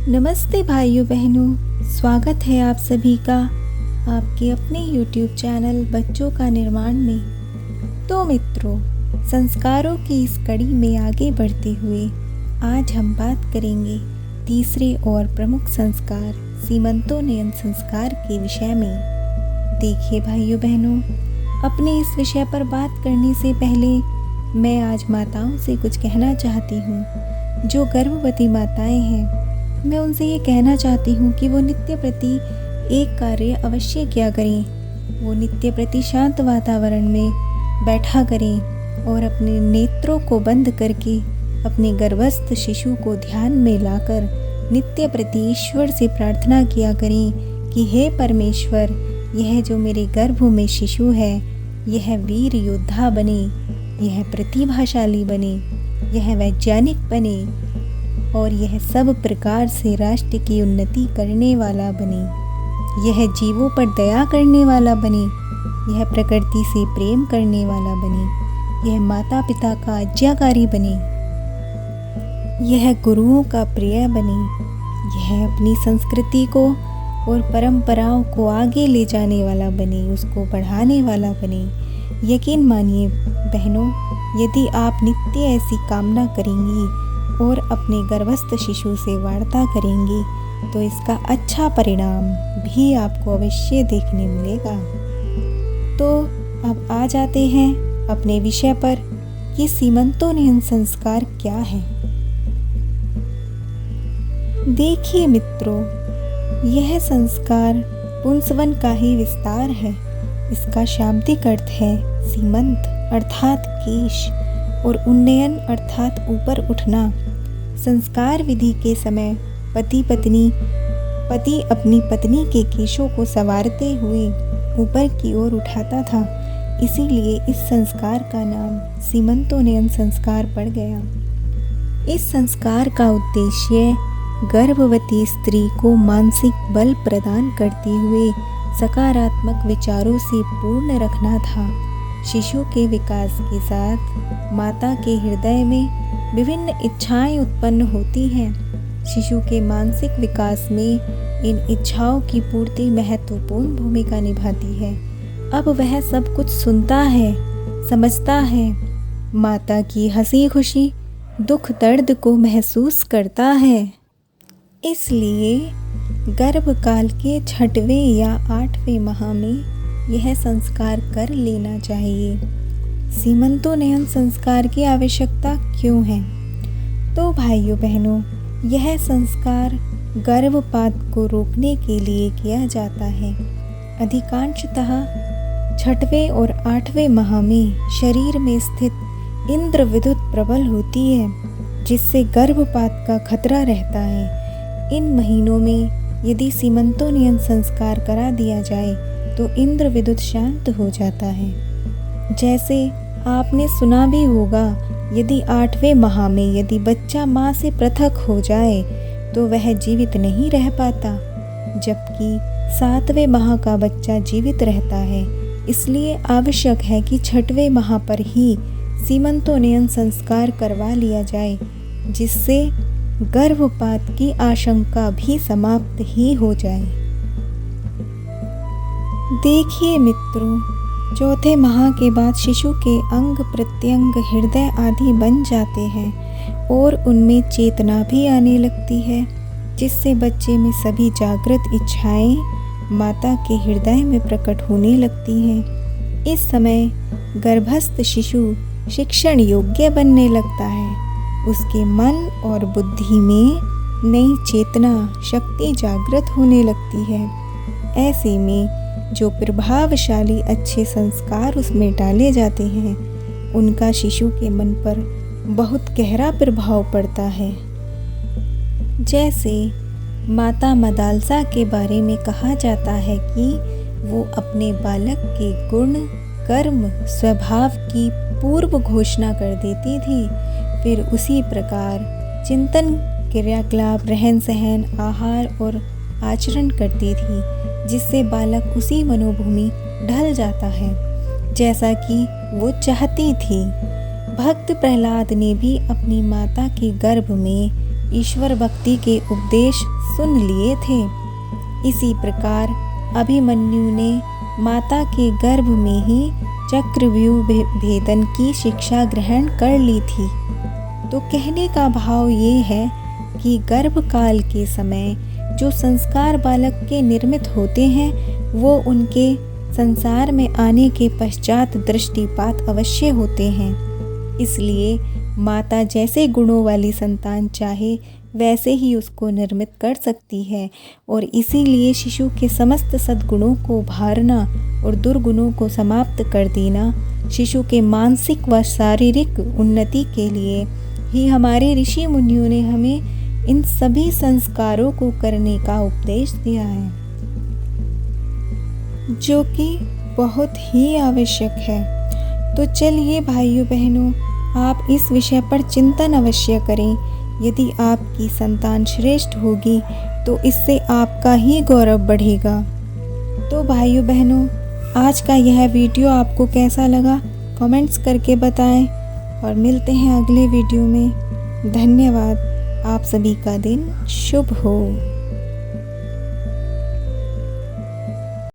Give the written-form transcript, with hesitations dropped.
नमस्ते भाइयों बहनों, स्वागत है आप सभी का आपके अपने YouTube चैनल बच्चों का निर्माण में। तो मित्रों, संस्कारों की इस कड़ी में आगे बढ़ते हुए आज हम बात करेंगे तीसरे और प्रमुख संस्कार सीमंतोन्नयन संस्कार के विषय में। देखिए भाइयों बहनों, अपने इस विषय पर बात करने से पहले मैं आज माताओं से कुछ कहना चाहती हूँ। जो गर्भवती माताएं हैं, मैं उनसे ये कहना चाहती हूँ कि वो नित्य प्रति एक कार्य अवश्य किया करें। वो नित्य प्रति शांत वातावरण में बैठा करें और अपने नेत्रों को बंद करके अपने गर्भस्थ शिशु को ध्यान में लाकर नित्य प्रति ईश्वर से प्रार्थना किया करें कि हे परमेश्वर, यह जो मेरे गर्भ में शिशु है, यह वीर योद्धा बने, यह प्रतिभाशाली बने, यह वैज्ञानिक बने और यह सब प्रकार से राष्ट्र की उन्नति करने वाला बने। यह जीवों पर दया करने वाला बने, यह प्रकृति से प्रेम करने वाला बने, यह माता पिता का आज्ञाकारी बने, यह गुरुओं का प्रिय बने, यह अपनी संस्कृति को और परंपराओं को आगे ले जाने वाला बने, उसको बढ़ाने वाला बने। यकीन मानिए बहनों, यदि आप नित्य ऐसी कामना करेंगी और अपने गर्भस्थ शिशु से वार्ता करेंगे तो इसका अच्छा परिणाम भी आपको अवश्य देखने मिलेगा। तो अब आ जाते हैं अपने विषय पर कि सीमंतोन्नयन संस्कार क्या है। देखिए मित्रों, यह संस्कार पुंसवन का ही विस्तार है। इसका शाब्दिक अर्थ है सीमंत अर्थात केश और उन्नयन अर्थात ऊपर उठना। संस्कार विधि के समय पति अपनी पत्नी के केशों को संवारते हुए ऊपर की ओर उठाता था, इसीलिए इस संस्कार का नाम सीमंतोन्नयन संस्कार पड़ गया। इस संस्कार का उद्देश्य गर्भवती स्त्री को मानसिक बल प्रदान करते हुए सकारात्मक विचारों से पूर्ण रखना था। शिशु के विकास के साथ माता के हृदय में विभिन्न इच्छाएं उत्पन्न होती हैं। शिशु के मानसिक विकास में इन इच्छाओं की पूर्ति महत्वपूर्ण भूमिका निभाती है। अब वह सब कुछ सुनता है, समझता है, माता की हंसी खुशी, दुख दर्द को महसूस करता है। इसलिए गर्भकाल के 6वें या 8वें माह में यह संस्कार कर लेना चाहिए। सीमंतोन्नयन संस्कार की आवश्यकता क्यों है? तो भाइयों बहनों, यह संस्कार गर्भपात को रोकने के लिए किया जाता है। अधिकांशतः 6वें और 8वें माह में शरीर में स्थित इंद्र विद्युत प्रबल होती है, जिससे गर्भपात का खतरा रहता है। इन महीनों में यदि सीमंतोन्नयन संस्कार करा दिया जाए तो इंद्र विद्युत शांत हो जाता है। जैसे आपने सुना भी होगा, यदि 8वें माह में यदि बच्चा माँ से पृथक हो जाए तो वह जीवित नहीं रह पाता, जबकि 7वें माह का बच्चा जीवित रहता है। इसलिए आवश्यक है कि 6वें माह पर ही सीमंतोन्नयन संस्कार करवा लिया जाए, जिससे गर्भपात की आशंका भी समाप्त ही हो जाए। देखिए मित्रों, 4थे माह के बाद शिशु के अंग प्रत्यंग, हृदय आदि बन जाते हैं और उनमें चेतना भी आने लगती है, जिससे बच्चे में सभी जागृत इच्छाएं माता के हृदय में प्रकट होने लगती हैं। इस समय गर्भस्थ शिशु शिक्षण योग्य बनने लगता है। उसके मन और बुद्धि में नई चेतना शक्ति जागृत होने लगती है। ऐसे में जो प्रभावशाली अच्छे संस्कार उसमें डाले जाते हैं, उनका शिशु के मन पर बहुत गहरा प्रभाव पड़ता है। जैसे माता मदालसा के बारे में कहा जाता है कि वो अपने बालक के गुण, कर्म, स्वभाव की पूर्व घोषणा कर देती थी। फिर उसी प्रकार चिंतन, क्रियाकलाप, रहन सहन, आहार और आचरण करती थी, जिससे बालक उसी मनोभूमि ढल जाता है जैसा कि वो चाहती थी। भक्त प्रहलाद ने भी अपनी माता के गर्भ में ईश्वर भक्ति के उपदेश सुन लिए थे। इसी प्रकार अभिमन्यु ने माता के गर्भ में ही चक्रव्यूह भेदन की शिक्षा ग्रहण कर ली थी। तो कहने का भाव ये है कि गर्भकाल के समय जो संस्कार बालक के निर्मित होते हैं वो उनके संसार में आने के पश्चात दृष्टिपात अवश्य होते हैं। इसलिए माता जैसे गुणों वाली संतान चाहे वैसे ही उसको निर्मित कर सकती है और इसीलिए शिशु के समस्त सद्गुणों को उभारना और दुर्गुणों को समाप्त कर देना शिशु के मानसिक व शारीरिक उन्नति के लिए ही हमारे ऋषि मुनियों ने हमें इन सभी संस्कारों को करने का उपदेश दिया है, जो कि बहुत ही आवश्यक है। तो चलिए भाइयों बहनों, आप इस विषय पर चिंतन अवश्य करें। यदि आपकी संतान श्रेष्ठ होगी तो इससे आपका ही गौरव बढ़ेगा। तो भाइयों बहनों, आज का यह वीडियो आपको कैसा लगा कमेंट्स करके बताएं और मिलते हैं अगले वीडियो में। धन्यवाद। आप सभी का दिन शुभ हो।